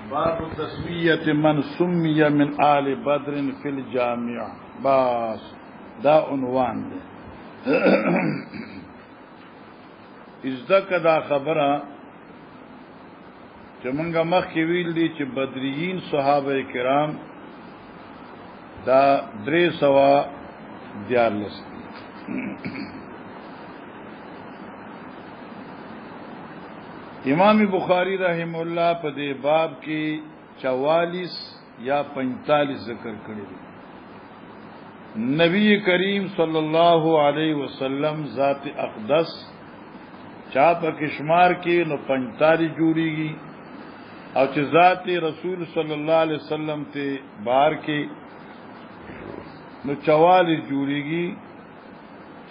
باب تسمیت من سمی من آل بدر فی الجامع. بس دا عنوان دی. ازدکا دا خبره چې منگا مخی ویل دی چې بدریین صحابه کرام دا 314 امام بخاری رحم اللہ په دې باب کې 44 یا 45 ذکر کړی دی. نبی کریم صلی اللہ علیہ وسلم ذات اقدس چا په کشمار کې نو 45 جوړیږي او چې ذات رسول صلی اللہ علیہ وسلم ته بار کې نو 44 جوړیږي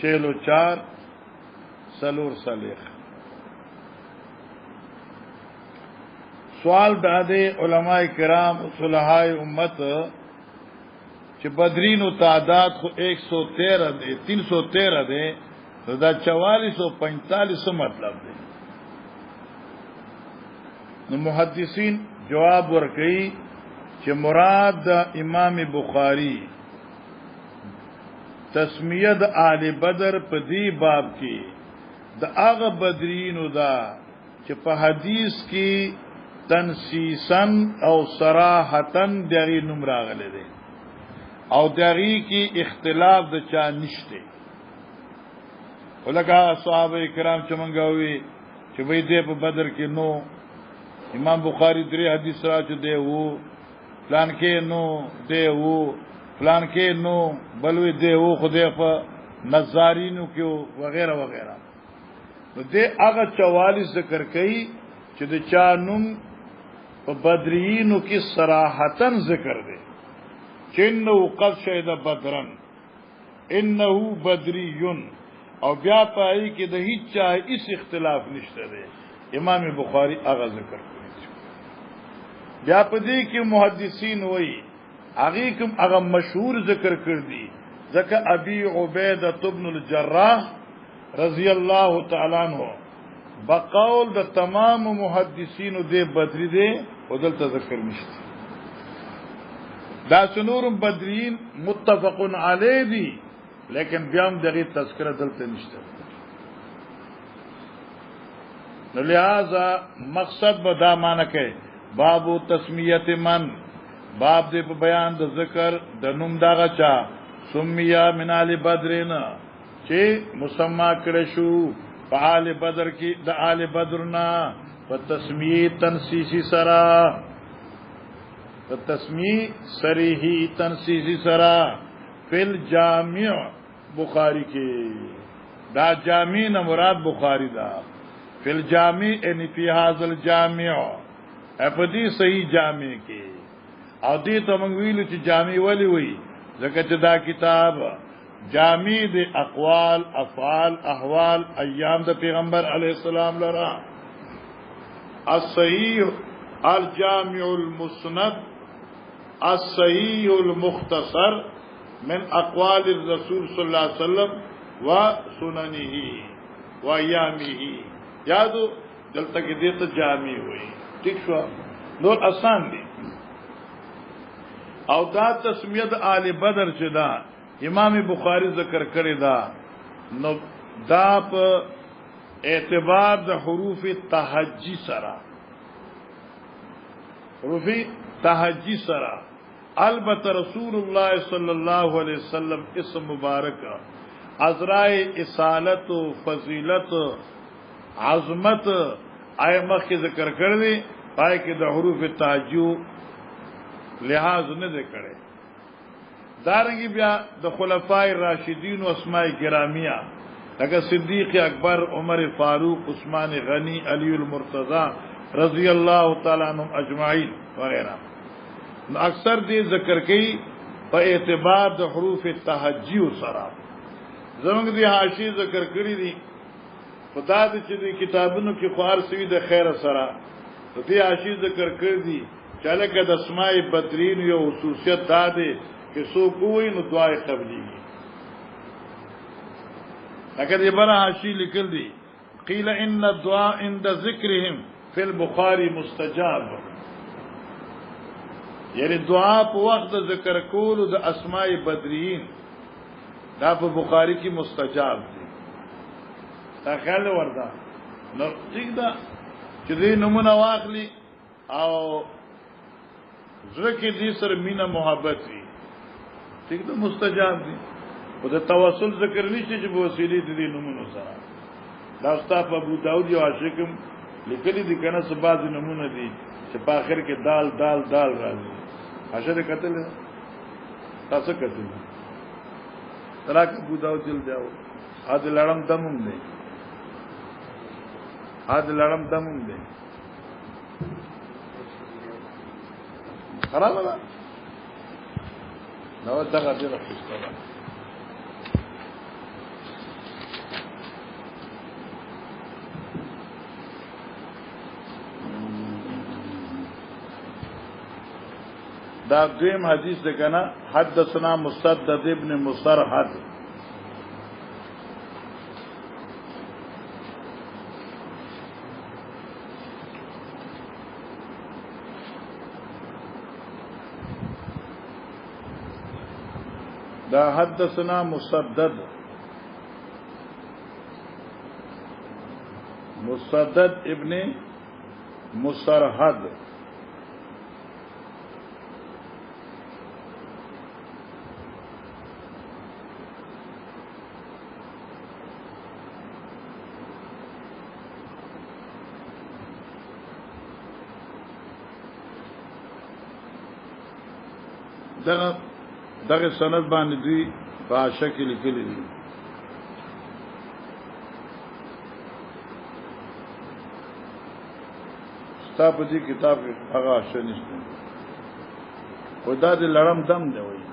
44 سلور صالح. سوال دادے علماء کرام صلحاء امت چې بدرین و تعداد خو 113 دے 313 دے تو دا 4445 مطلب دے. نو محدثین جواب ورکئی چې مراد دا امام بخاری تسمیه د آل بدر په دی باب کې دا هغه بدرین دا چې په حدیث کې تنسیسن او صراحتن دغی نوم راغلی دی او دغی کی اختلاف د چا نشته. ولکه صحابه کرام چې مونږ وی چې وای دی په بدر کې نو امام بخاری 3 حدیث را چ دی وو پلان کې نو دی وو پلان کې نو بلوي دی وو خدای په نظارینو کې وغیرہ وغیرہ. نو دې هغه 44 ذکر کړي چې د چا نوم په بدرینو کې صراحتن ذکر دی چې انه قد شهد بدرن انه بدریون او بیا پای کې د هیڅ چا هیڅ اختلاف نشته دی. امام بخاری هغه ذکر کړی. بیا په دې کې محدثین وایي هغه کوم هغه مشهور ذکر کړ دي ځکه ابي عبیده ابن الجراح رضی الله تعالی عنہ بقول د تمام محدثین دے بدری دے ودل تذکر نشته. دا سنور بدرین متفق علیه دی لیکن بیام دغه تذکرہ دلته نشته. نو لہذا مقصد به دا معنی کوي باب تسمیت من باب دې په بیان د ذکر د نوم داغه چا سمیا من آل بدرین چې مسما کړه شو آل بدر کی د آل بدرنا په تسمیه تنسیسی سرا په تسمیه صریحی تنسیسی سرا فل جامع بخاری کې دا جامع نه مراد بخاری دا فل جامع ان فی هذا الجامع اپدی صحیح جامع کې او دې ته موږ ویلو چې جامع ولی وی ځکه چې دا کتاب جامع د اقوال افعال احوال ایام د پیغمبر علیہ السلام لرا الصحیح الجامع المسند الصحیح المختصر من اقوال الرسول صلی اللہ علیہ وسلم و سننه و ایامه. یادو دلته کې دې ته جامع وي ٹھیک شو نور آسان دي. او دا تسمیه د آل بدر چې دا امام بخاری ذکر کړی دا نو دا په اعتبار د حروف تهجی سره حروف تهجی سره البته رسول الله صلی الله علیه وسلم اسم مبارک ازرای اصالت و فضیلت عظمت ائمه کی ذکر کړی پای کې د حروف تهجی لحاظ نه کړي. دارنگی بیا د خلفای راشدین و اسماء گرامیہ لکه صدیق اکبر عمر فاروق عثمان غنی علی المرتضی رضی اللہ تعالی عنہم اجمعین وغیرہ. اکثر دې ذکر کړي په اعتبار د حروف تهجی سره. زموږ دې حاشیه ذکر کړی دي خدا دې چې دې کتابونو کې خوار سوي د خیر سره دې حاشیه ذکر کړی دي چې لکه د اسماء بدرین یو خصوصیت دا ده کہ سو کوئی نو دعائے قبلی اگر یہ بڑا حاشی لکل دی قیل ان الدعاء عند ذکرهم فی البخاری مستجاب یعنی دعا په وخت د ذکر کول د اسماء بدرین دا په بخاری کې مستجاب دي دا خیال وردا نو ټیک دا چې دې نمونه واخلي او زړه کې دې سره مینا محبت وي ټیک دا مستجاب دي او د توسل ذکر نشته چې په وسیله دې نمونه سره دا استاد ابو داود یو عاشقم لیکلي دي کنه سباز نمونه دي چې په اخر کې دال دال دال راځي عاشق قتل تاسو قتل تراک ابو داود جل دیاو اد لړم دمم دی اد لړم دمم دی خراب ده نو دغه دې راځي دا دویم حدیث ده کنا حدثنا مسدد ابن مصرحد دا حدثنا مسدد ابن مصرحد دغه سند باندې دی په شکل کې لیکلي ستاسو دې کتاب هغه شنيشته او دا د لړم دم دی وایي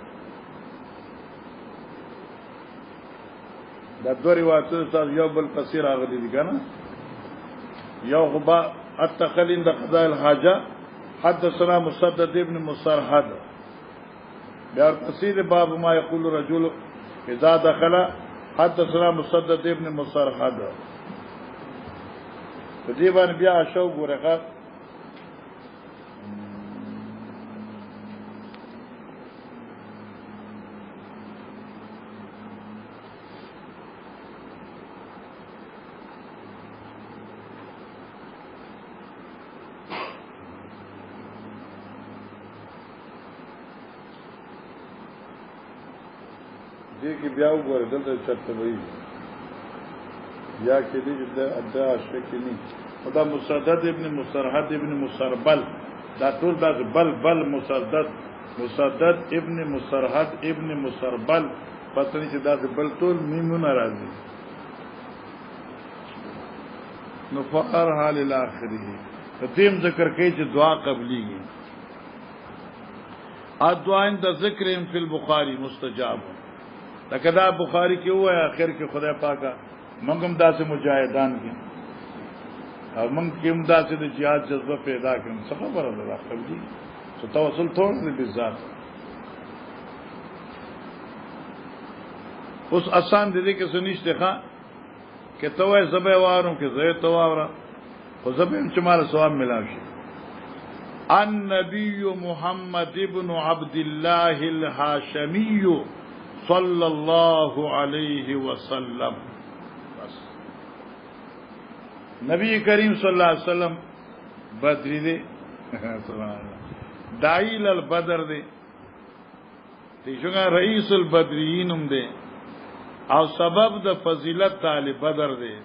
دا دوه روایتونه تاسو یو بل قصیر راغلي دي کنه یو غبا التخلين د قضاء الحاجه حدثنا مسدد ابن مصرحد بیا قصید باب ما یقول رجل اذا دخل حدثنا مسدد ابن مصرحد په دې باندې بیا شو ګورخه دې کې بیا وګورئ دلته چرته وایي یا کې دې د ادا شکلی خدا مسدد ابن مصرحد ابن مصربل دا ټول دا بل مسدد ابن مصرحد ابن مصربل پته نه چې دا بل ټول میمونه راځي نو فقر حال الاخره تیم ذکر کوي چې دعا قبليږي ادعاء عند ذکر فی البخاری مستجاب لکه دا بخاری کې وای اخر کې خدای پاکه موږ هم داسې مجاهدان کې او موږ کې هم داسې د jihad جذبه پیدا کړم څه خبره ده قبلي څه توسل ټول دې بالذات اوس آسان دې کې څه نشته ښا کې ته وای زبې وارم کې زه ته واره خو زبې چې مال ثواب ملاوي شي النبي محمد ابن عبد الله الهاشمي صلی الله علیه وسلم بس نبی کریم صلی الله علیه وسلم بدری دے سبحان الله دایل البدر دے تیشنگا رئیس البدرین هم دے او سبب د فضیلت طالب بدر دے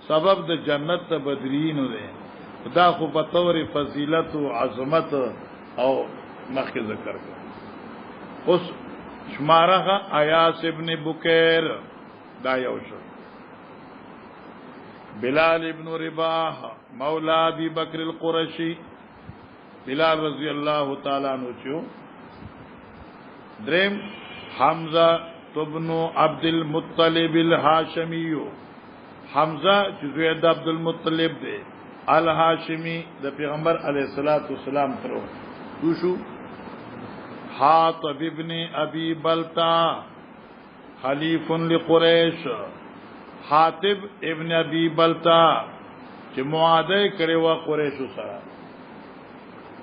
سبب د جنت د بدرین دے دا خو په تور فضیلت او عظمت او مخکې ذکر کړ اوس شمارغه ایاس ابن بکیر دا یو شو بلال ابن رباح مولا ابي بکر القرشی بلال رضی الله تعالی عنہ چو دریم حمزه ابن عبد المطلب الهاشمی حمزه جزید عبد المطلب دے الهاشمی د پیغمبر علیہ الصلوۃ والسلام ترو دوشو حاطب ابن ابي بلتا حلیف لقریش حاطب ابن ابي بلتا چې معاهده کړي وا قریش سره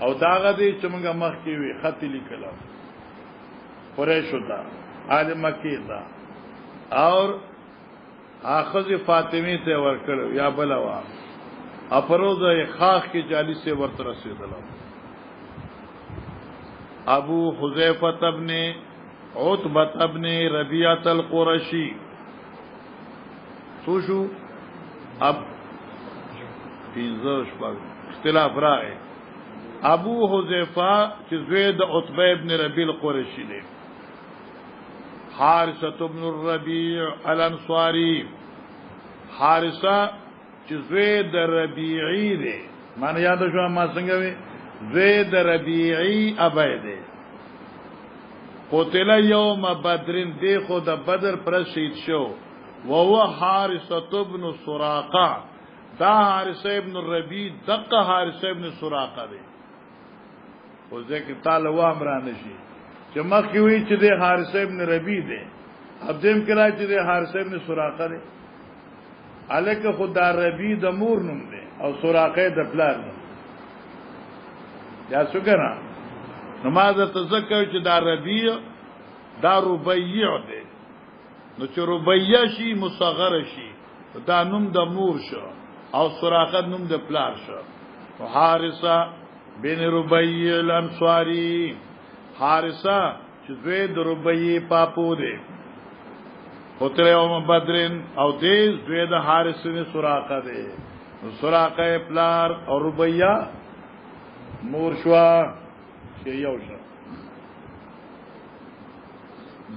او داغه دې چې موږ مخ کې وي خط لیکلو قریش دا آل مکی دا اور اخذ فاطمی ته ورکړو یا بلوا افروزه خاخ کې جالی سے ورته رسیدل ابو حذیفه ابن عتبہ ابن ربیعہ القرشی سوشو اب فیزوش پر اختلاف راغی ابو حذیفہ چې زوی د عتبہ ابن ربیع القرشی دی حارثه ابن الربيع الانصاري حارثه چې زوی د ربيعي دی معنی یاد شو ما څنګه وی زوی د ربيعي ابي دی قتل یوم بدر دی خو د بدر پر شهید شو وهو حارثه ابن سراقه دا حارثه ابن الربيع دغه حارثه ابن سراقه دی او ځکه تعالی و امران شي چې مخکې وی چې د حارثه ابن ربيع دی اب دیم کړه چې د حارثه ابن سراقه دی الک خدا ربيع د مور نوم دی او سراقه د پلار نوم یا څنګه نماز تذکر چې دا ربيع دا ربيع دی نو چې ربيع شي مصغر شي دا نوم د مور شو او سراقه نوم د پلار شو حارثه بن ربيع الانصاري حارثه چې زوی د ربيع پاپو دی قتل یوم بدرن او دې زوی د حارثه بن سراقه دی سراقه پلار او ربيع مور شو چې یو شو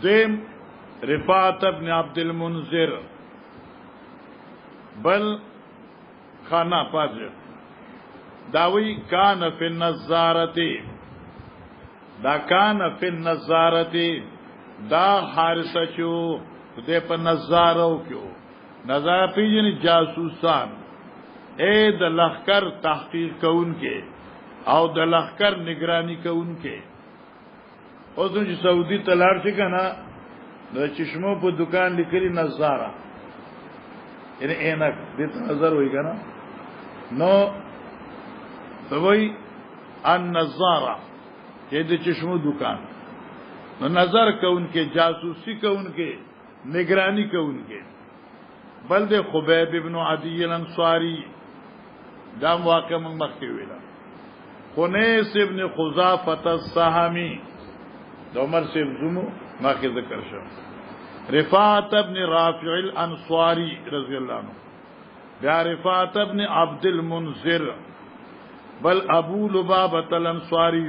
دیم رفاعت ابن عبد المنذر بل خانه پاجه داوی کان فی النظارتی دا کان فی النظارتی دا حارثه چو دې په نظارو کېو نظر پیجن جاسوسان اے د لخر تحقیق کوونکې او د لخر نگرانی کوونکې اوس چې سعودي تلار شي کنه د چشمو په دکان لیکلي نظاره یعنی عینک دې نظر وای کنه نو سوي ان نظاره چې د چشمو دکان نو نظر کوونکې جاسوسی کوونکې نگرانی کوونکې بل د خبیب ابن عدی الانصاری دا واقع موږ مخکې ویلا خنیس ابن خزافه السهمی د عمر سے زمو مخکې ذکر شو رفاعت ابن رافع الانصاری رضی الله عنه بیا رفاعت ابن عبد المنذر بل ابو لبابه الانصاری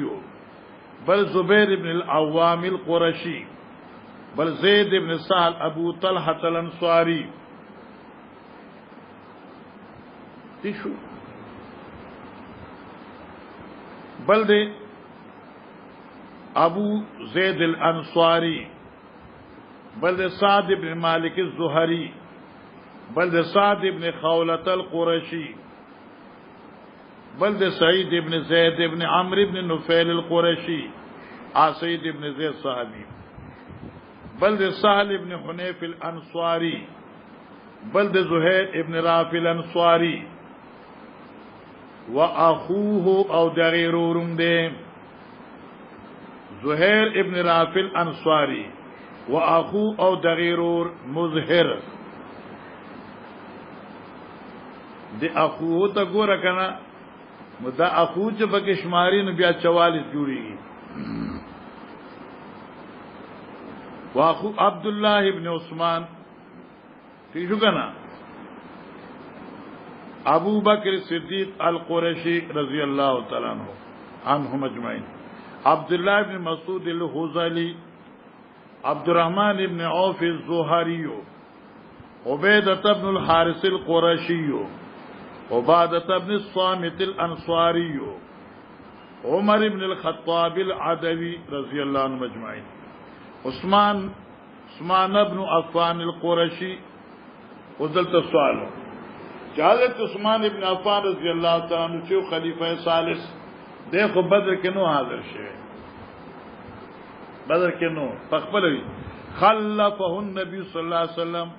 بل زبیر ابن العوام القرشی بل زید ابن سهل ابو طلحه الانصاری تشو بل دے ابو زید الانصاری بل دے سعد ابن مالک الزہری بل دے سعد ابن خولة القرشی بل دے سعید ابن زید ابن عمرو ابن نفیل القرشی سعید ابن زید صحابی بل دے سهل ابن حنیف الانصاری بل دے زہیر ابن رافع الانصاری واخوه او دغیرورم دے زہیر ابن رافع الانصاری واخو او دغیرور مظهر دی اخو ته ګوره کنه مدا اخو چې بګ شماري نو بیا 44 جوړیږي واخو عبد الله ابن عثمان تیجو کنا ابو بکر صدیق القرشی رضی اللہ تعالی عنہم اجمعین عبد الله ابن مسعود الحذلی عبد الرحمن ابن عوف الزهری عبیدة ابن الحارث القرشی عبادة ابن الصامت الانصاری عمر ابن الخطاب العدوی رضی اللہ عنہ اجمعین عثمان ابن عفان القرشی وذلت السؤال حضرت عثمان ابن عفان رضی اللہ تعالی عنہ چې خلیفہ ثالث دیکھو بدر کې نو حاضر شوه بدر کې نو تخبلوي خلفه النبي صلی الله علیه وسلم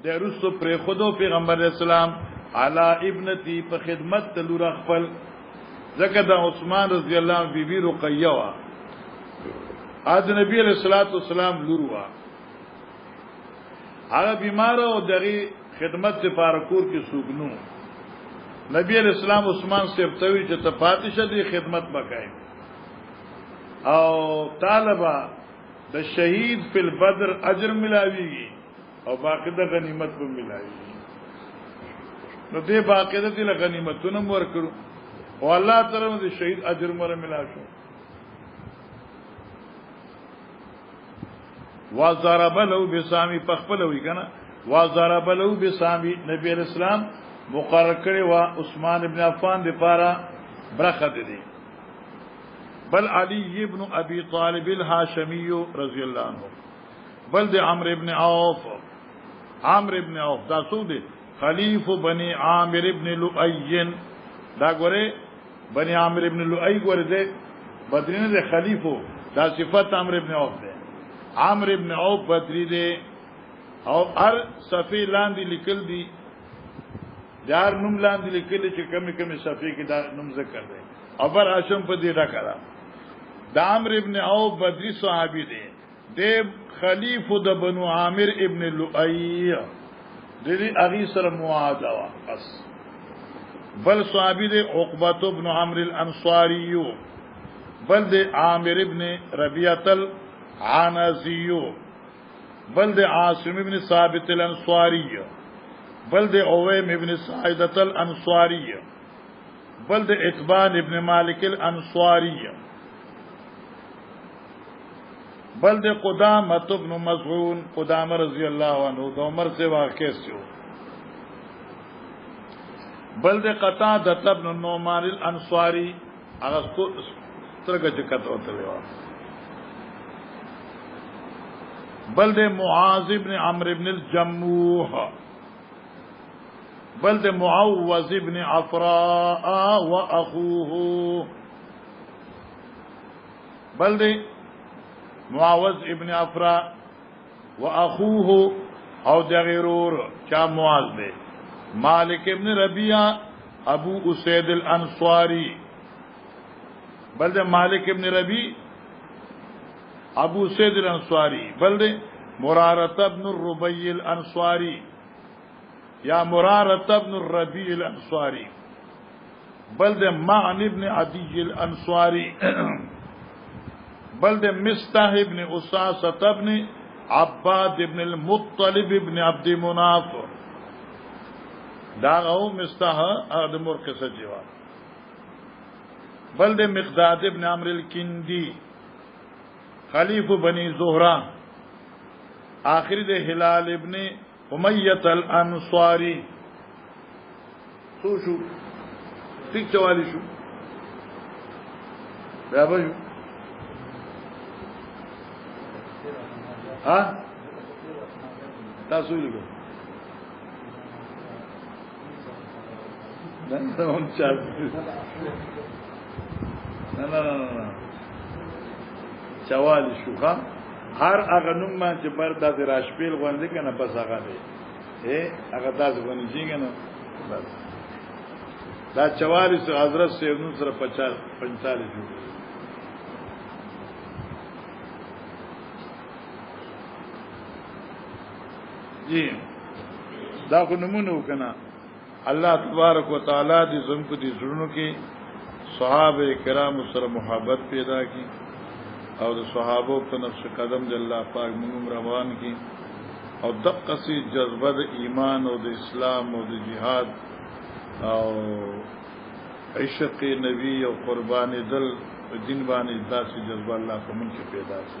د رسول پر خودو پیغمبر اسلام علی ابنتی په خدمت تلور خپل ځکه د عثمان رضی الله عنه بیبي رقیه وا د نبی علیہ الصلوۃ والسلام لور وا هغه بیمار او دغه خدمت لپاره کور کې سوګنو نبی علیہ السلام عثمان سیبتوی چې ته پاتې شه دې خدمت وکای او طالبہ د شهید فی البدر اجر ملاویږي او باقاعده غنیمت به ملاویږي نو دې باقاعده دې غنیمتونه ورکړو او الله تعالی دې شهید اجر مر ملا شو وضرب له بسامی پخپلوي کنه وضرب له بسامی نبی اسلام مقرر کړي وا عثمان ابن عفان لپاره برخه دي بل علی ابن ابي طالب الهاشمي رضی الله عنه بل د عمرو ابن عوف دا سود خلیف بني عامر ابن لؤي دا ګوره بني عامر ابن لؤي ګوره دې بدرینه د خلیفو دا صفت عمرو ابن عوف ده عمرو ابن عوف بدری ده او هر صفی لاندې لیکل دي دار نوم لاندې لیکل چې کمی صفی کې دا نوم ذکر دی ابر هاشم په دې راکړه دا عمرو ابن عوف بدری صحابي دی د خلیفہ د بنو عامر ابن لؤي د دې اغي سره معاهده وا بس بل صحابي دی عقبه ابن عمرو الانصاري بل د عامر ابن ربيعه العنزي بل د عاصم ابن ثابت الانصاري بل د اویم ابن سعیدة الانصاری بل د اتبان ابن مالک الانصاری بل د قدامة ابن مزعون قدامة رضی اللہ عنہ د عمر سے واقع سو بل د قتادة ابن النعمان الانصاری هغه سترګه چکت وتلو بل د معاذ ابن عمرو ابن الجموح بل د معوذ ابن عفراء واخوه بل د معوذ ابن عفراء واخوه او د غیرور چا معاذ ده مالک ابن ربيعه ابو اسید الانصاری بل د مالک ابن ربيع ابو اسید الانصاری بل د مرارة ابن الربيع الانصاری یا مرارة ابن الربيع الانصاری بل د معن ابن عدي الانصاری بل د مستح ابن اساسة ابن عباد ابن المطلب ابن عبد مناف دا او مستح ادم ورقصه جواب بل د مقداد ابن عمرو الکندی خلیف بنی زهرہ آخری د هلال ابن امیت الانصاری شو ٹھیک چوالی شو بابا شو ہاں تاسو لګو نه چوالی شو ها هر هغه نوم ما چې پر داسې راشپیل غوندې کنه بس هغه دی هغه داسې غوندې څنګه بس دا 44 حضرت سے نو سره 45 جو جی دا کو نمونه وکنا الله تبارک وتعالى دې زمکو دې زړونو کې صحابه کرام سره محبت پیدا کی او د صحابه په نفس قدم د الله پاک موږ روان کی او دقه سي جذبه د ایمان او د اسلام او د جهاد او عشق نبی او قربان دل دین باندې داسې جذبه الله په من کې پیدا شي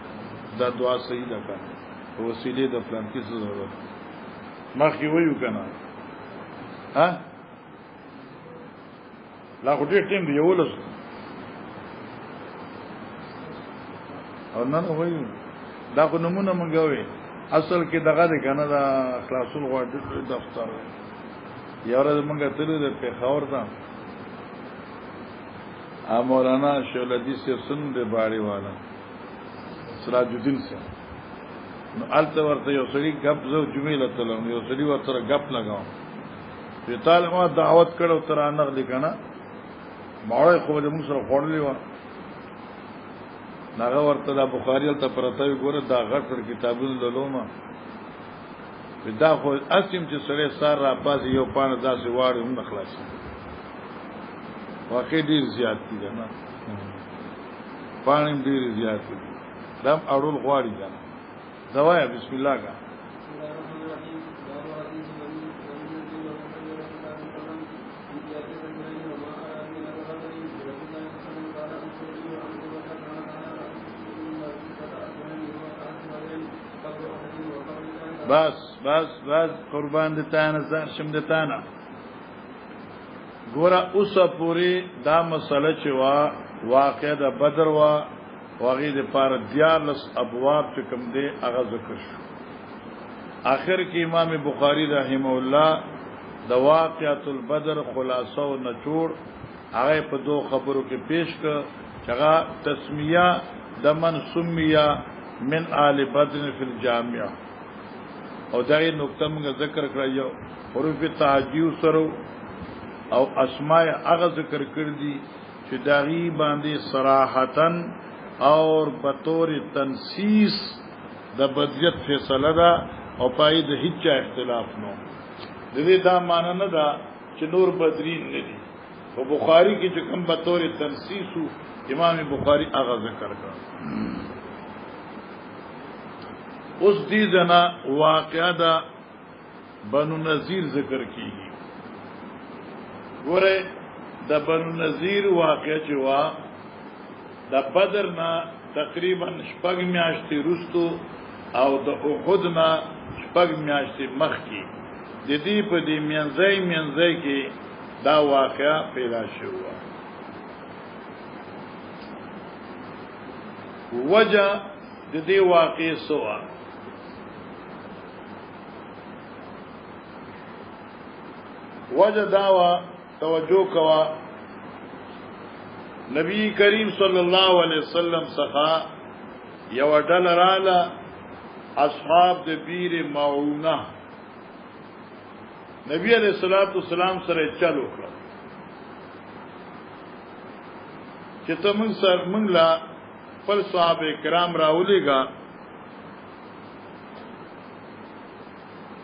دا دعا صحیح ده کنه وسیله د پلان کې ضرورت مخې ویو کنه ها لا خو دې ټیم دی یو لس او نن وایو دا کو نمونه منګوي اصل کې دغه د کنه دا خلاصول غوډ دفتر یو ورځ منګه تلو د پیښور ته مولانا شولدی سے سن دے باڑی والا سراج الدین سے نو الته ورته یو سړي غپ زو جمیله تلم یو سړي ورته غپ لگاو په طالبه دعوت کړو تر انغ لیکنه ماړه خو د موږ سره خوړلې و ناغه ورته د بخاری ته پرته ګوره دا غټ کتابونه لولم دا خو اسیم چې سره سار را پاز یو پانه داسې واړو هم خلاص واقع ډیر زیات دي نه پانی ډیر زیات دي دم اړول غواړي دا دوايا بسم الله کا بس قربان دتانه زار شم دتانه ګوره اوسه پوری دا مسله چې واقع د بدر وا واغې د پاره دیارلس ابواب چې کوم دی هغه ذکر شو اخر کې امام بخاری رحمه الله د واقعۃ البدر خلاصو نچوړ هغه په دوه خبرو کې پیش کړ چې هغه تسمیه د من سمیه من آل بدر فی الجامعه او دغه نقطه موږ ذکر کړو حروف تعجیو سره او اسماء هغه ذکر کړ دي چې داغي باندې صراحتن اور بطور تنسیس د بدیت فیصله ده او پای د هیڅ اختلاف نو د دې دا معنی نه ده چې نور بدرین نه دي او بخاری کې چې کوم بطور تنسیس امام بخاری هغه ذکر کړ اوس دې جنا واقعا دا بنو نذیر ذکر کیږي ګوره د بنو نذیر واقع چې وا د بدر نه تقریبا شپږ میاشتې وروسته او د احد نه شپږ میاشتې مخکې د دې په دې منځي کې دا واقعا پیدا شو وجه د دې واقع سوا وجه داوا توجه کوا نبی کریم صلی الله علیه وسلم څخه یو ډل رااله اصحاب د بیر معونه نبی علیہ الصلوۃ والسلام سره چلو کړ چې ته موږ لا خپل صحابه کرام راولېګا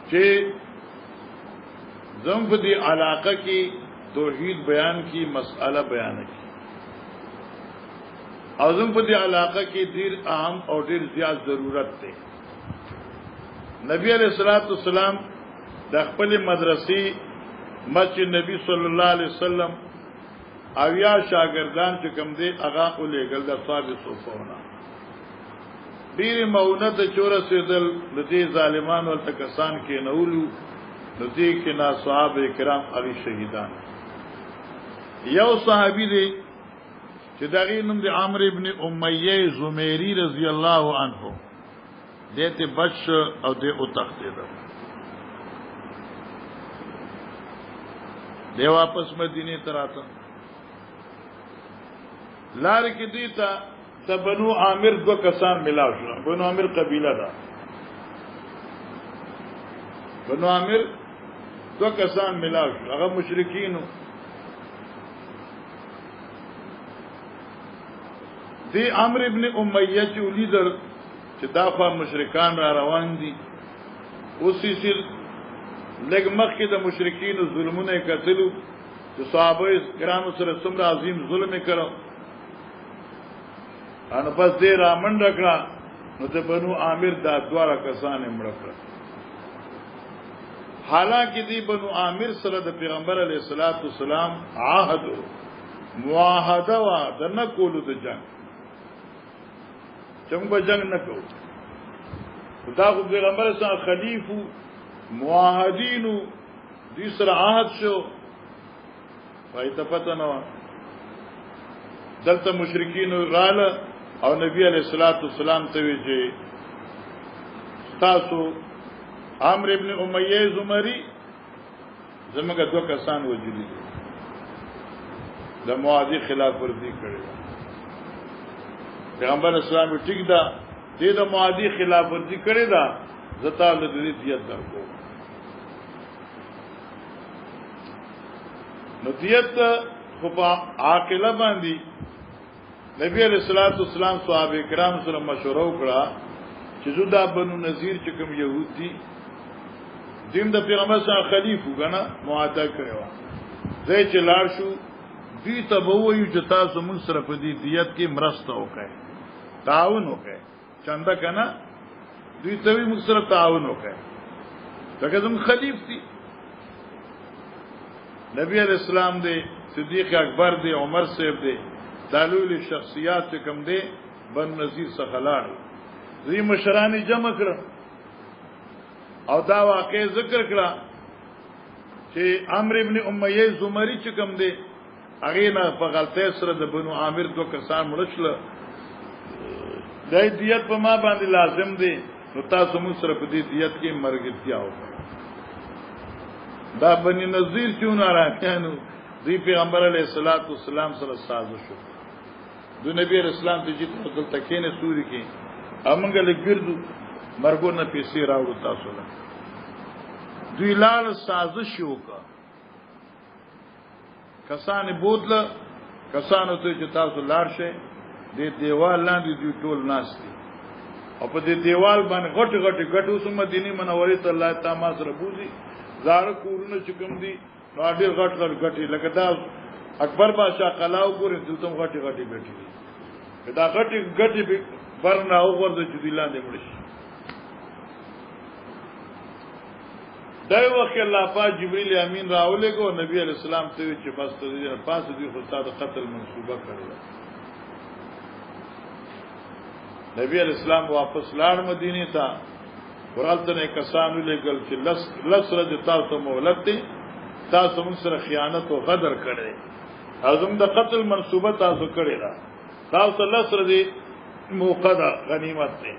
چې زم په دې علاقه کې توحید بیان کی مسئلہ بیان کی او زم په دې علاقه کې ډیر اهم او ډیر زیات ضرورت دی نبی علیہ الصلوۃ والسلام د خپل مدرسې مسجد نبی صلی الله علیه وسلم اویا شاګردان چې کوم دي هغه ولېګل د صاحب صوفونه ډیر مونته چوره سیدل د دې ظالمانو ول تکسان کې نهولو د دې کې نا صحابه کرام علی شهیدان یو صحابي دی چې دغه نوم دی عمرو ابن امیہ زمیری رضی الله عنه دته بچ او د او تختید دی واپس مدینه ته راته لار کې دی ته بنو عامر دو کسان ملاو شو بنو عامر قبیله ده بنو عامر دو کسان ملاو شو هغه مشرکین دی عمرو ابن امیہ چې لیدر چې داخوا مشرکان را روان دي اوسې سر لګ مخکې د مشرکین ظلمونه کتلو چې صحابه کرامو سره څومره عظیم ظلم کړو ان پس دې را منډه کړه نو ته بنو عامر دا دواره کسان مړ کړ حالانکه دی بنو عامر سره د پیغمبر علیه الصلاۃ والسلام عهد معاهده وا د نه کولو د جنگ څنګه به جنگ نه کوو دا خو پیغمبر سره خلیفو معاهدینو دې سره عهد شو پای ته پته نه دلته مشرکین رااله او نبی علیہ الصلوۃ والسلام ته وی چې تاسو عمرو ابن امیہ زمری زمګه دوه کسان وجلی د معاهده خلاف ورزي کړی پیغمبر اسلام ټیک دا دې د معاهده خلاف ورزي کړی دا زتا له دې دیت درکو نو دیت خو په عاقله باندې نبی علیہ الصلوۃ والسلام صحابه کرام سره مشوره وکړه چې زودا بنو نذیر چې کوم يهودي دیم د پیغمبر سره خلیفہ غنا معاهده کړو زه چې لاړ شو دوی ته به وایو چې تاسو موږ سره په دې دیت کې مرسته وکړئ تعاون وکړئ چنده کنه دوی ته موږ سره تعاون وکړئ ځکه زموږ خلیفہ دي نبی علیہ السلام دے صدیق اکبر دے عمر صاحب دے دالول شخصیات سے کم دے بن نذیر سخلار زی مشرانی جمع کړه او دا واقع ذکر کړه چې عمرو ابن امیہ زمری چې کم دے هغه نه په غلطه سره د بنو عامر دو کسان مړشل دای دیت په ما باندې لازم دی نو تاسو موږ سره په دې دیت کې مرګتیا وکړه دا بنی نذیر چون راکانو دی پیغمبر علیہ الصلوۃ والسلام سره سازش شو دو نبی رسول الله ته چې خپل تکینه سوري کې امنګ له ګرځو مرګو نه پیسې راوړو تاسو له دوی لال سازش وکړه کسان بوتله کسانو ته چې تاسو لاړ شئ د دیوال لاندې دوی ټول ناشتي او په دې دیوال باندې غټ غټو سم مدینه منورې ته الله تعالی سره بوزي زار کورونه چې کوم دي راډیر غټي لکه دا اکبر بادشاہ قلاو ګورې دلته غټي بیٹھی دا غټي برنا او ورته چې دلاندې مړ شي دای وخت الله پاک جبرئیل امین راولېګو نبی علیہ السلام ته چې بس ته دې پاس دې خو ستاسو قتل منسوبه کړل نبی علیہ السلام واپس لاړ مدینه ته ورالته نه کسانو لګل چې لس رد تاسو مولت دي تاسو موږ سره خیانت او غدر کړی اعظم د قتل منسوبه تاسو کړی را تاسو لس رد موقدا غنیمت دي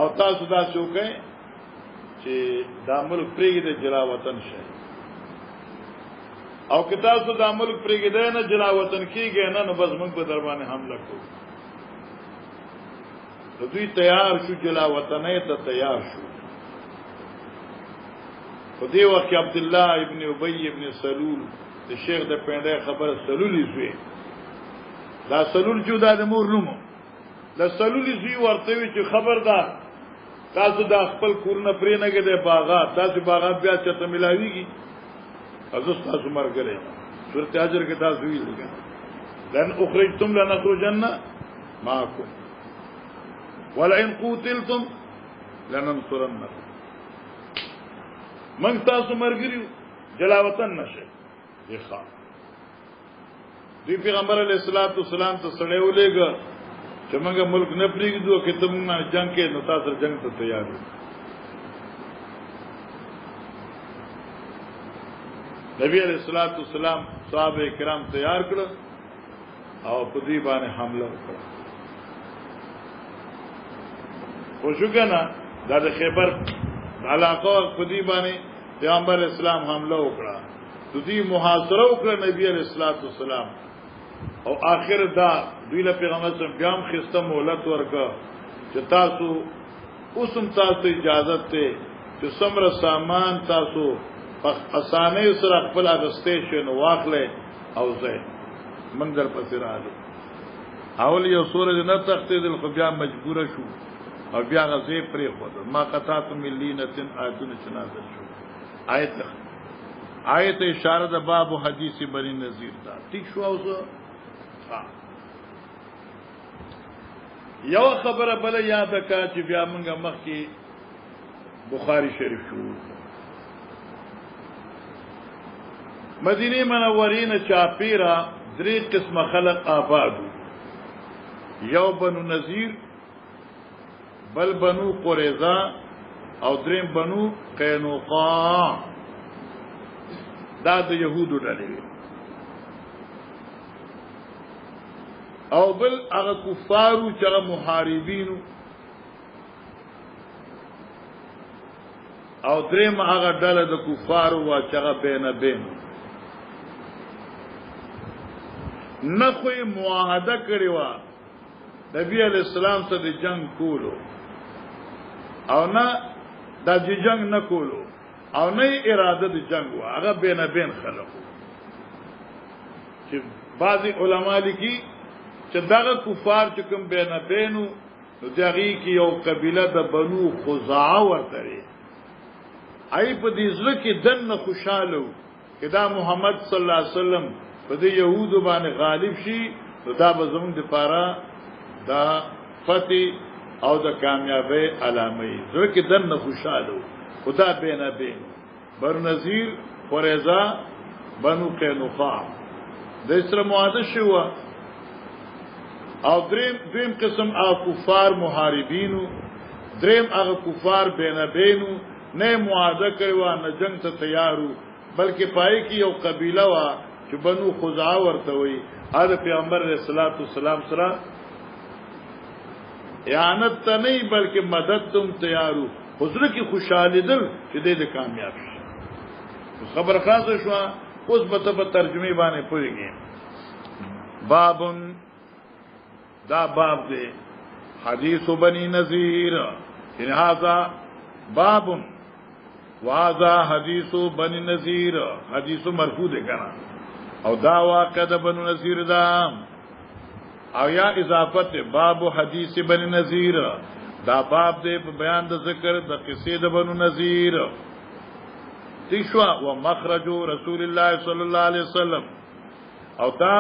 او تاسو دا شوکې چې د ملک پرېګې د جلا وطن شي او که تاسو د ملک پرېګې د نه جلا وطن کېږي نه نو بس موږ په دربانې حمله کوو دوی تیار شو جلا وطنه ته تیار شو په دې وخت عبد الله ابن ابي ابن سلول د شیخ د پنده خبر سلول زوی دا سلول جو د مور نومو دا سلول زوی ورته وی چې خبردار تاسو د خپل کورونه پرې نه کېده باغات تاسو باغات بیا چته ملاويږي ازو تاسو مرګره سورته حجر کې تاسو ویل لن اخرجتم لنخرجن معكم ولئن قتلتم لننصرنكم من تاسو مرګریو جلاوطن نشه ښه دی پیغمبر علیہ الصلوۃ والسلام ته سړی ولېګا چې موږ ملک نه پریږدو چې ته موږ جنگ کې نو تاسو جنگ ته تیار یو نبی علیہ الصلوۃ والسلام صحابه کرام تیار کړو او په دې باندې حمله وکړه خوشګنا دا د خیبر علاقه په دې باندې پیغمبر اسلام حمله وکړه د دې محاصره وکړه نبی علیہ الصلوۃ والسلام او آخر دا دوی له پیغمبر سره بیا هم خسته مهلت ورکړه چې تاسو اوسم تاسو اجازه ته چې څومره سامان تاسو په اسانه سره خپل اغستې شنو واخلې او زه منځر پسې راځي اول یو سورې نه تختې دل خو بیا مجبور شو او بیا غزې پرې خو ما قطعت ملینتن آیتونه چنازل شو آیت اشاره د باب حدیث بنی نذیر تا ٹھیک شو اوس یو خبره بل یاد کا چې بیا موږ مخکې بخاری شریف شو مدینه منورین چاپیرا درې قسم خلق آباد یو بنو نذیر بل بنو قریظه او دریم بنو قینوقاع دا د يهودو ډلې او بل هغه کفارو چې محاربینو او دریم هغه ډله د کفارو وا چې بین نه خو معاهده کړی و نبی علیہ السلام سره د جنگ کولو او نه د جنگ نه کولو او نه اراده د جنگ و هغه بین خلقو چې بعضی علما لیکي چې دغه کفار چې کوم بینه بینو نو دغه کې یو قبیله د بنو خزاعه ورته ای په دې ځل کې دنه خوشاله چې دا محمد صلی الله علیه وسلم په دې يهودو باندې غالب شي نو دا به زموږ د پاره دا فتح او د کامیابی علامه زړه کې دنه خوشاله خدا بینه بین بنو نذیر قریظه بنو قینقاع د سره معاهده شو او دریم قسم او کفار محاربینو دریم هغه کفار بینه بینو نه معاهده کړو نه جنگ ته تیارو بلکې پای کې یو قبیله وا چې بنو خزاعه ورته وي هغه پیغمبر رسول الله والسلام سره اعانت ته نه بلکې مدد تم تیارو حضور کی خوشاله دل چې دې کامیاب شي خبر خاصه شو اوس به ته ترجمه باندې پوهیږي بابن دا باب دې حدیث بنی نذیر ان هذا باب وهذا حدیث بنی نذیر حدیث مرفوع ده کنه او دا واقع د بنو نذیر دا او یا اضافت باب حدیث بنی نذیر دا باب دې په بیان د ذکر د قصې د بنو نذیر تشوا ومخرج رسول الله صلی الله علیه وسلم او دا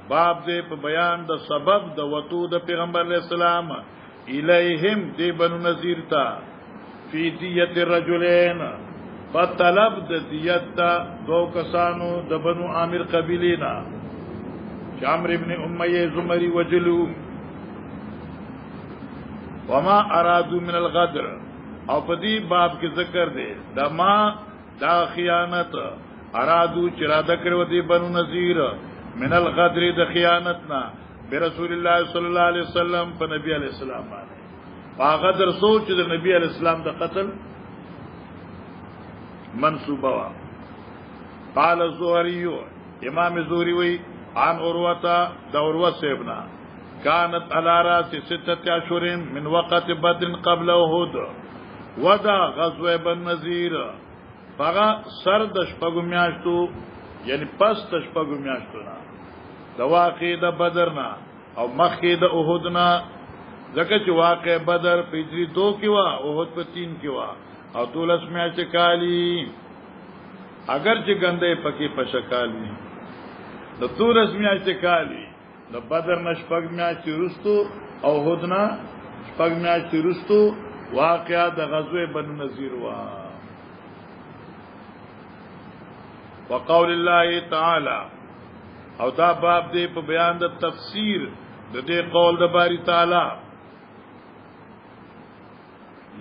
باب دې په بیان د سبب د وتو د پیغمبر علیه السلام الیہم دې بنو نذیر تا فی دیت الرجلین فطلب د دیت دا دو کسانو د بنو عامر قبیلینا عمرو ابن امیہ زمری وجلو وما ارادو من الغدر او په دې باب کې ذکر دی دا ما دا خیانت ارادو چراده کړو دې بنو نذیر من الغدر د خیانتنا برسول الله صلی الله علیه وسلم په نبی علیہ السلام باندې غدر سوچ د نبی علیہ السلام د قتل منصوبه وا قال الزهري امام زهري وی عن عروه دوروه سیبنا كانت على راس 6 اشهر من وقت بدر قبل احد ودا غزوه بن نذیر فغا سر د شپږو میاشتو یعنی پس د شپږو میاشتو نه د واقع د بدر نه او مخکې د احد نه ځکه چې واقع بدر په هجری 2 کې وا احد په 3 کې وا او دولس میاشتې کالی اگر چې ګندې پکې پشکالی د دولس میاشتې کالی د بدر نشپګ میاشتې رستو او احد نه شپګ میاشتې رستو واقعا د غزوه بنو نذیر وا وقول الله تعالی او دا باب دې په بیان د تفسیر د دې قول د باری تعالی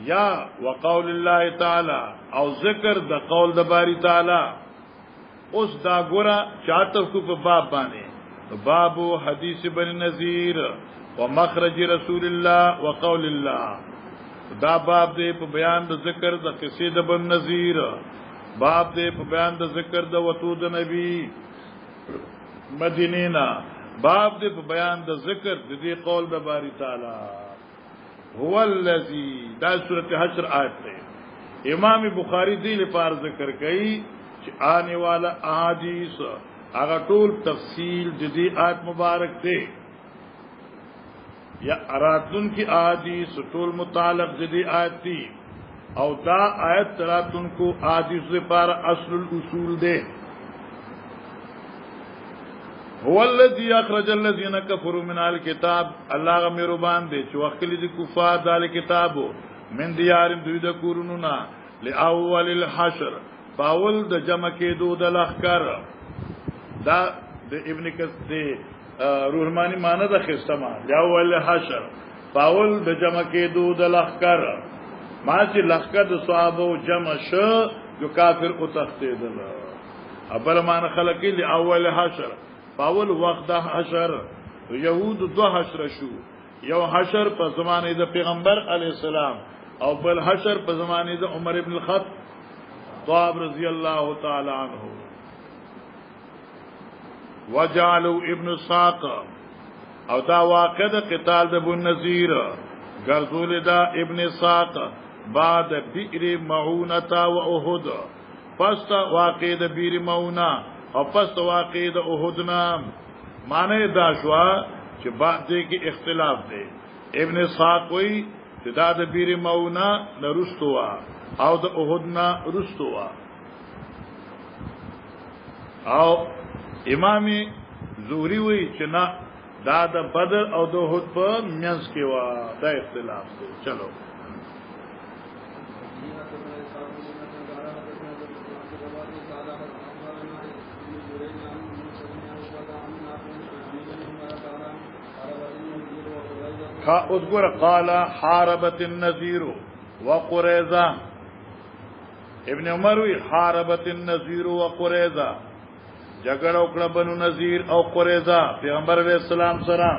یا وقول الله تعالی او ذکر د قول د باری تعالی اوس دا ګورا چاته کو په باب باندې باب حدیث بن نذیر ومخرج رسول الله وقول الله دا باب دې په بیان د ذکر د قصې د بن نذیر باب دې په بیان د ذکر د وتود نبی مدینینا باب دې په بیان د ذکر د دې قول د باری تعالی هو الذی دا سورۃ حشر آیت ده امام بخاری دې لپاره ذکر کړي چې آنے والا احادیث هغه ټول تفصیل د دې آیت مبارک ته یا اراتن کی احادیث ټول متعلق د دې آیت دي او دا آیت تراتن کو احادیث لپاره اصل الاصول ده هو الذي اخرج الذين كفروا من الكتاب الله غمربان دي چې وخت دي کفار د کتابو من دیارم دوی د کورونو نا لاول الحشر باول د جمع کېدو د لخر دا د ابن کثیر روحمانی معنی د خستما لاول الحشر باول د جمع کېدو د لخر ما چې لخر د صحابه جمع شو جو کافر او تختیدل ابل معنی خلقی لاول الحشر باول وخت د حشر یهود دو حشر شو یو حشر په زمانه د پیغمبر علی السلام او بل حشر په زمانه د عمر ابن الخطاب رضی الله تعالی عنہ وجعلوا ابن ساق او دا واقع د قتال د بن نذیر غرزول دا ابن ساق بعد بئر معونه و احد پس واقع د بئر معونه او پس واقع د احد نام माने दाशवा कि बात दे के इख्तिलाफ दे। इब्न साक कोई دا د بیر مونا نرستوا او د احدنا رستوا او امام زهری وی چې نه دا د بدر او د احد په منځ کې وا دا اختلاف دی. چلو اذكر قال حاربت النذير وقريظه. ابن عمر وی حاربت النذير وقريظه جګړه وکړه بنو نذیر او قریظه پیغمبر علیہ السلام سره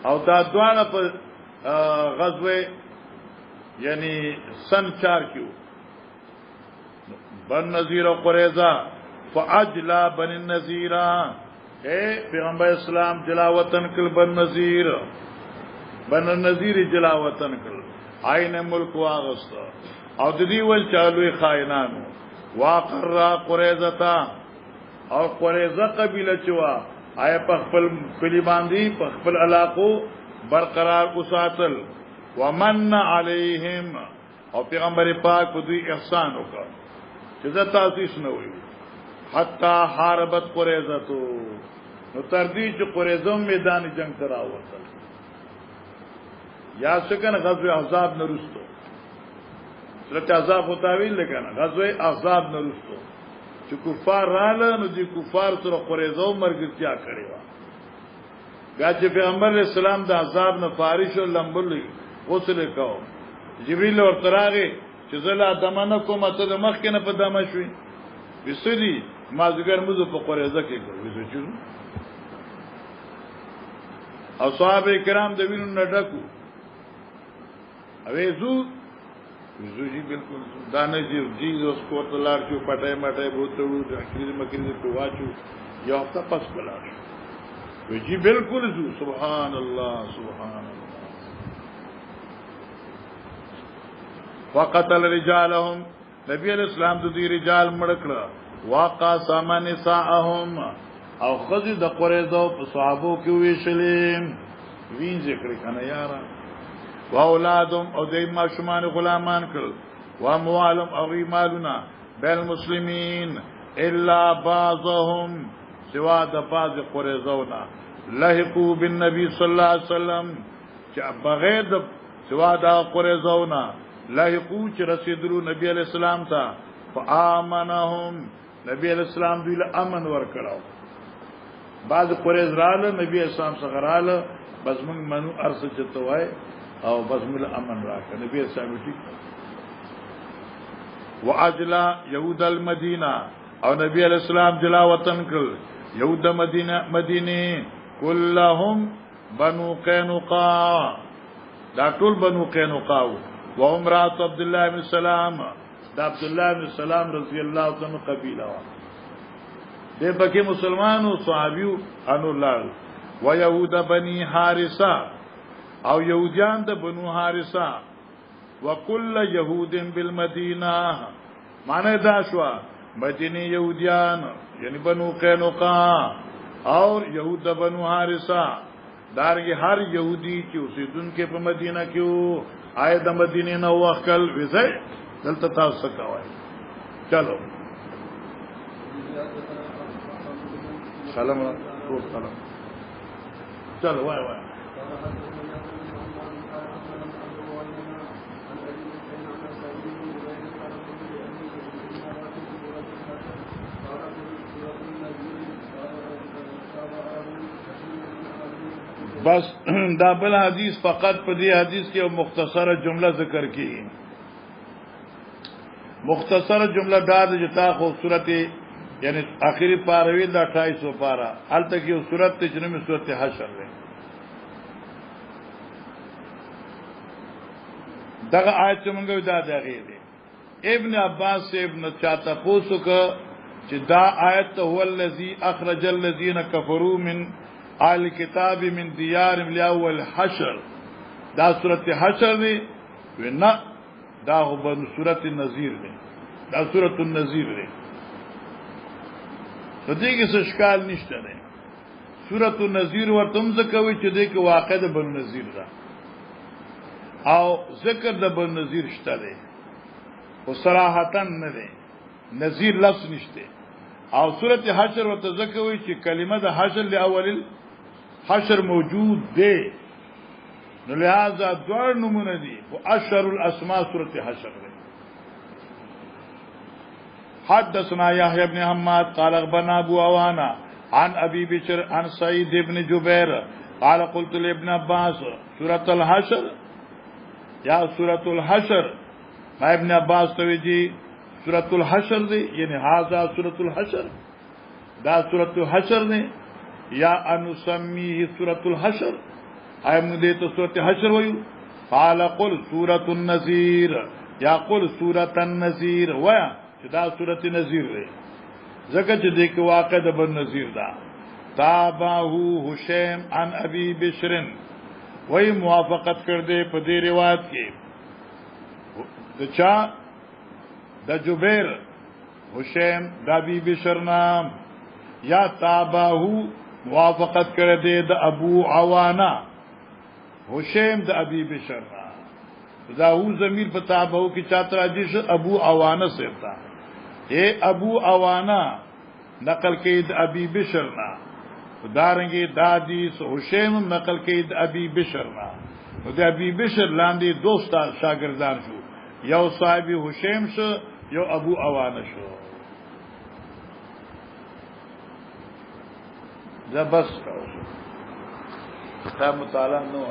او دا دوانه په غزوه یعنی سن 4 کیو بنو نذیر او قریظه فاجلا بن النذیر اے پیغمبر اسلام جلا وطن کل بن نذیر جلا وطن کل عین ملک واغست او د دې ول چالوې خائنانو واقر قریظه او قریظه قبیله چوا آیا په خپل کلی باندې په خپل علاقو برقرار وساتل ومن علیهم او پیغمبر پاک په دوی احسان وکړ چې زه تاسیس نه وي حتا حاربت قریظه تو نو تر دې چې قریظه میدان جنگ ته راووتل یا څنګه غزوه احزاب نه رسټو سورت احزاب متاویل لکنه غزوه احزاب نه رسټو چې کفار رااله نو دي کفار سره قریظه مرګتیا کړی و بیا چې پیغمبر اسلام د احزاب نه فارش او لمبل غسل وکاو جبريل ورته راغی چې زلا دمنه کوم ته د مخ کې نه په دمه شوي وسلی ما زګر موږ په قریظه کې کوو او صحابه کرام د وینو نه ډکو اوی زو جی بالکل دانه جی اوس کوته لار چې پټه مټه بوتلو د اخیری مکرې په واچو یو تاسو بلار وی جی بالکل زو سبحان الله وقتل رجالهم نبی علیہ السلام د دې رجال مړکړه واقع سامان نساءهم او خذ د قریظه په صحابو کې ویشلې وین ذکر کنه یارا واولادم او دای ماشومان غلامان کړ و اموالهم او مالنا بین المسلمین الا بعضهم سوا د بعض قریظونا لحقوا بالنبي صلی الله علیه وسلم چې بغیر د سوا د قریظونا لحقوا چې رسیدلو نبی علیہ السلام ته فآمنهم نبی علیہ السلام دوی له امن ورکړو بعض قریظ رااله نبی اسلام څخه رااله بس موږ منو ارسه چتوای او بس موږ امن راکړ نبی اسلام ټیک واجلا یهود المدینه او نبی علیہ السلام جلا وطن کړ یهود مدینه كلهم بنو قینقاع دا ټول بنو قینقاع و امرات عبد الله بن سلام دا عبد الله بن سلام رضی الله عنه قبیله وا دې پکې مسلمانو صحابیو انو الله و یهود بنی حارثه او یهودیان د بنو حارثه وکل یهود بالمدینه معنی دا شو مدینه یهودیان یعنی بنو قینقاع او یهود بنو حارثه دارنګه هر یهودی چې اوسیدونکو په مدینه کې وو آیا د مدینه نو وکل وځي دلته تاسو کوي چلو سلام روح سلام چلو وای بس دا بل حدیث فقط په دې حدیث کې یو مختصره جمله ذکر کی مختصره جمله دا د جتا خو سورته یعنی آخری پاروی دا 28 پارا حال تک یو سورت ته جنمي سورته حشر ده دغه آیت څنګه دا دغه دی ابن عباس ابن چاته پوسو ک چې دا آیت هو الذی اخرج الذین کفروا من آل کتاب من دیارهم لاول حشر دا سورته حشر دی ونا دا هو بن سورته النذیر دی دا سورته النذیر دی तो दे के सशकाल निश्चित है सूरत नजीर वर तुम जकोई च दे के वाक़े द बन नजीर दा आओ जिक्र द बन नजीर शता दे वो सराहतन न दे नजीर लफ्ज निश्ते आओ सूरत हशर व तजकोई च कलिमा द हशर ले अवल हशर मौजूद दे लिहाजा द्वार नमूने दी वो अशरुल अस्मा सूरत हशर दे हदसना यहया इब्न हम्माद क़ाल अख़बरना अबू अवाना अन अबी बिशर अन सईद इब्न जुबैर क़ाल क़ुल्तु लिब्न अब्बास सूरतुल हशर या सूरतुल हशर मैं इब्न अब्बास तवजी सूरतुल हशर दे यानी हाजा सूरतुल हशर दा सूरतुल हशर ने या अनुसम्मी सूरतुल हशर आय मुझे तो सूरत हशर वयू क़ाल क़ुल सूरतुन नज़ीर या क़ुल सूरतन नज़ीर वया दा सूरत नज़ीर रे जगत देख वाक़े द बन नज़ीर दा ताबाहू हुशैम अन अबी बिशरिन वही मुवाफ़क़त कर दे पदे रिवायत के द जुबैर हुशैम द अबी बिशर नाम या ताबाहू मुवाफ़क़त कर दे द अबू अवाना हुशैम द अबी बिशर नाम दाऊ जमीर पर ताबाहू की चातरा जिस अबू अवाना से था ये अबू अवाना नकल केद अबी बिशरना दारेंगे दादीस हुशैम नकल केद अबी बिशरना अबी बिशर लांदी दोस्त शागिर्दान शो यो साहिब हुशैम शो यो अबू अवाना शो जब बस का मुताला नो